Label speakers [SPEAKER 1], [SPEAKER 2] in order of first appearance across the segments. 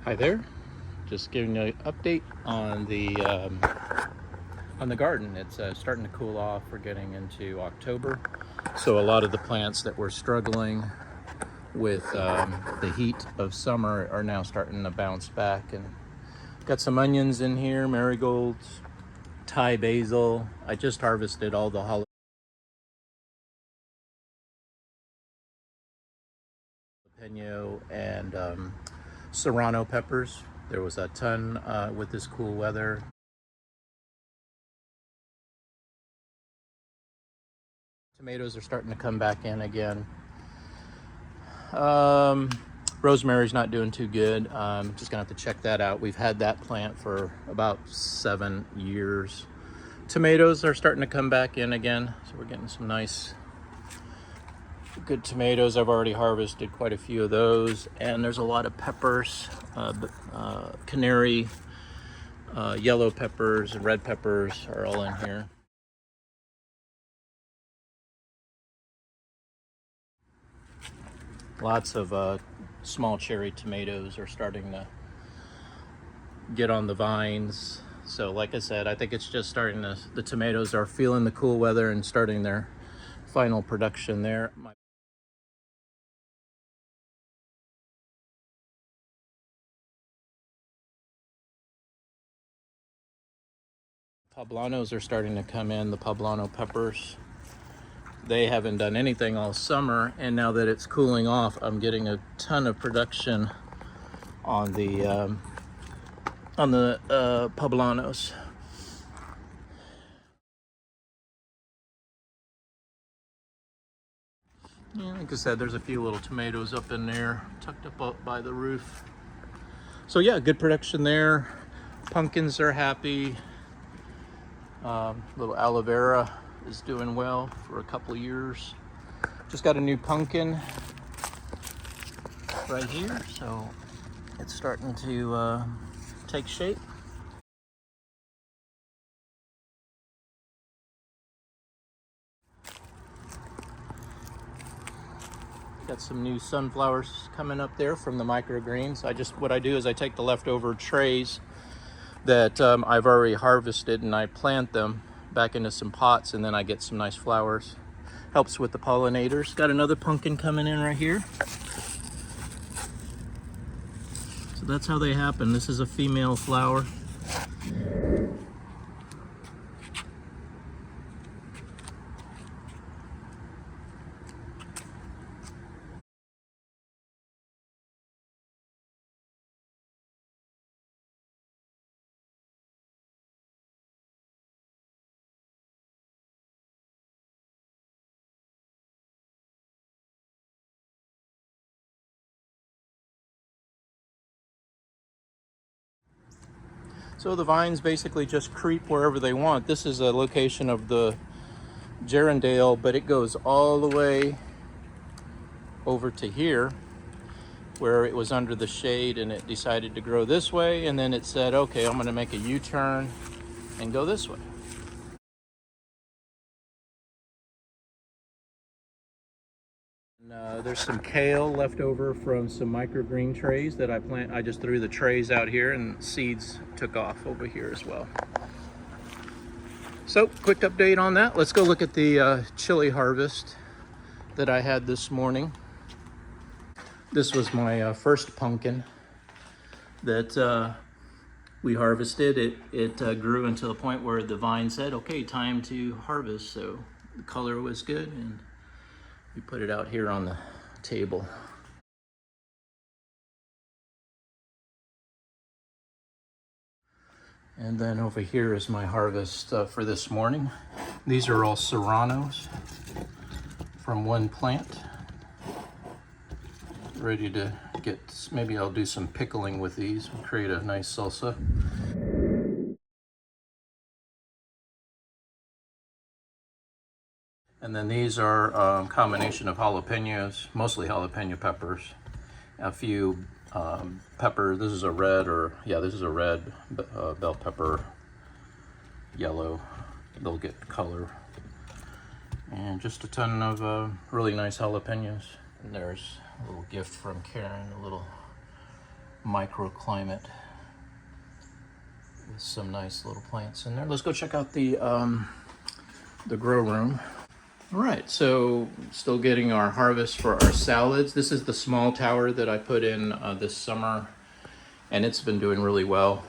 [SPEAKER 1] Hi there. Just giving you an update on the garden. It's starting to cool off. We're getting into October, so a lot of the plants that were struggling with the heat of summer are now starting to bounce back. And got some onions in here, marigolds, Thai basil. I just harvested all the jalapeno and serrano peppers. There was a ton with this cool weather. Tomatoes are starting to come back in again. Rosemary's not doing too good. Just gonna have to check that out. We've had that plant for about 7 years. Tomatoes are starting to come back in again, so we're getting some nice good tomatoes. I've already harvested quite a few of those, and there's a lot of peppers, canary, yellow peppers and red peppers are all in here. Lots of small cherry tomatoes are starting to get on the vines. So like I said, I think it's just starting to, the tomatoes are feeling the cool weather and starting their final production there. My poblanos are starting to come in, the poblano peppers. They haven't done anything all summer, and now that it's cooling off, I'm getting a ton of production on the poblanos. Yeah, like I said, there's a few little tomatoes up in there, tucked up by the roof. So yeah, good production there. Pumpkins are happy. Little aloe vera is doing well for a couple of years. Just got a new pumpkin right here, so it's starting to take shape. Got some new sunflowers coming up there from the microgreens. What I do is I take the leftover trays that I've already harvested and I plant them back into some pots, and then I get some nice flowers. Helps with the pollinators. Got another pumpkin coming in right here. So that's how they happen. This is a female flower. So the vines basically just creep wherever they want. This is a location of the gerundale, but it goes all the way over to here where it was under the shade, and it decided to grow this way, and then it said, okay, I'm gonna make a U-turn and go this way. And, there's some kale left over from some microgreen trays that I just threw the trays out here, and seeds took off over here as well. So quick update on that. Let's go look at the chili harvest that I had this morning. This was my first pumpkin that we harvested. It grew until the point where the vine said, okay, time to harvest. So the color was good, and we put it out here on the table. And then over here is my harvest for this morning. These are all serranos from one plant. Ready to get, maybe I'll do some pickling with these and create a nice salsa. And then these are a combination of jalapenos, mostly jalapeno peppers, a few pepper. This is a red, this is a red bell pepper, yellow. They'll get color. And just a ton of really nice jalapenos. And there's a little gift from Karen, a little microclimate with some nice little plants in there. Let's go check out the grow room. All right, so still getting our harvest for our salads. This is the small tower that I put in this summer, and it's been doing really well.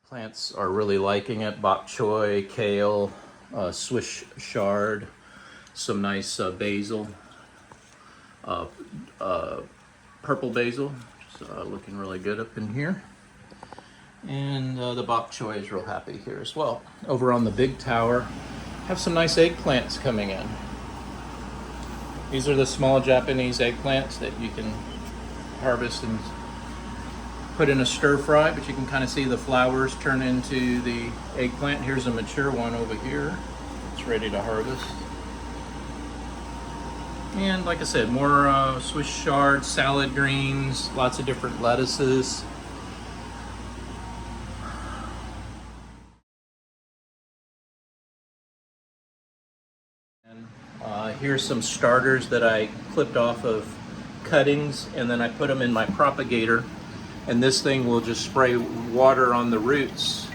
[SPEAKER 1] Plants are really liking it. Bok choy, kale, Swiss chard, some nice basil, purple basil, just looking really good up in here. And the bok choy is real happy here as well. Over on the big tower, have some nice eggplants coming in. These are the small Japanese eggplants that you can harvest and put in a stir fry, but you can kind of see the flowers turn into the eggplant. Here's a mature one over here. It's ready to harvest. And like I said, more Swiss chard, salad greens, lots of different lettuces. Here's some starters that I clipped off of cuttings, and then I put them in my propagator, and this thing will just spray water on the roots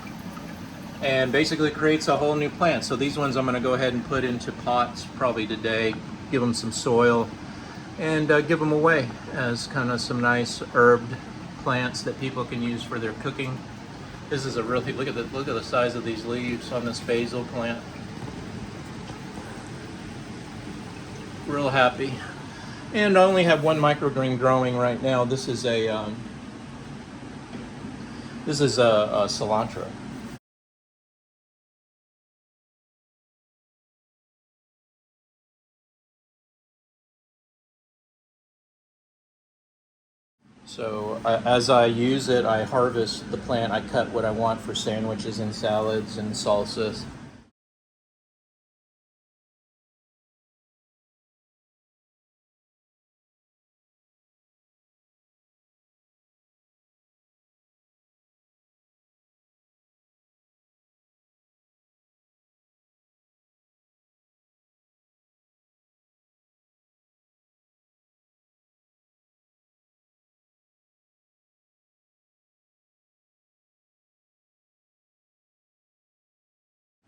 [SPEAKER 1] and basically creates a whole new plant. So these ones I'm going to go ahead and put into pots probably today, give them some soil, and give them away as kind of some nice herbed plants that people can use for their cooking. This is a really, look at the size of these leaves on this basil plant. Real happy. And I only have one microgreen growing right now. This is a cilantro. So as I use it, I harvest the plant. I cut what I want for sandwiches and salads and salsas.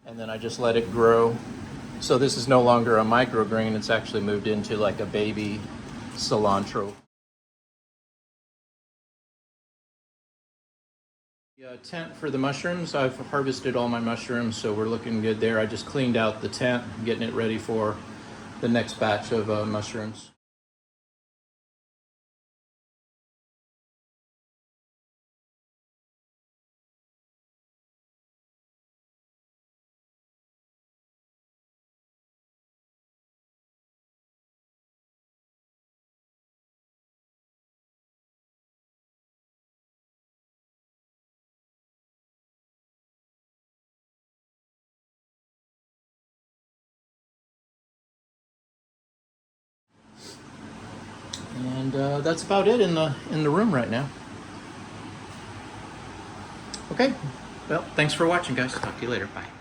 [SPEAKER 1] And then I just let it grow. So this is no longer a microgreen, it's actually moved into like a baby cilantro. The tent for the mushrooms, I've harvested all my mushrooms, so we're looking good there. I just cleaned out the tent, getting it ready for the next batch of mushrooms. And that's about it in the room right now. Okay, well, thanks for watching, guys. Talk to you later. Bye.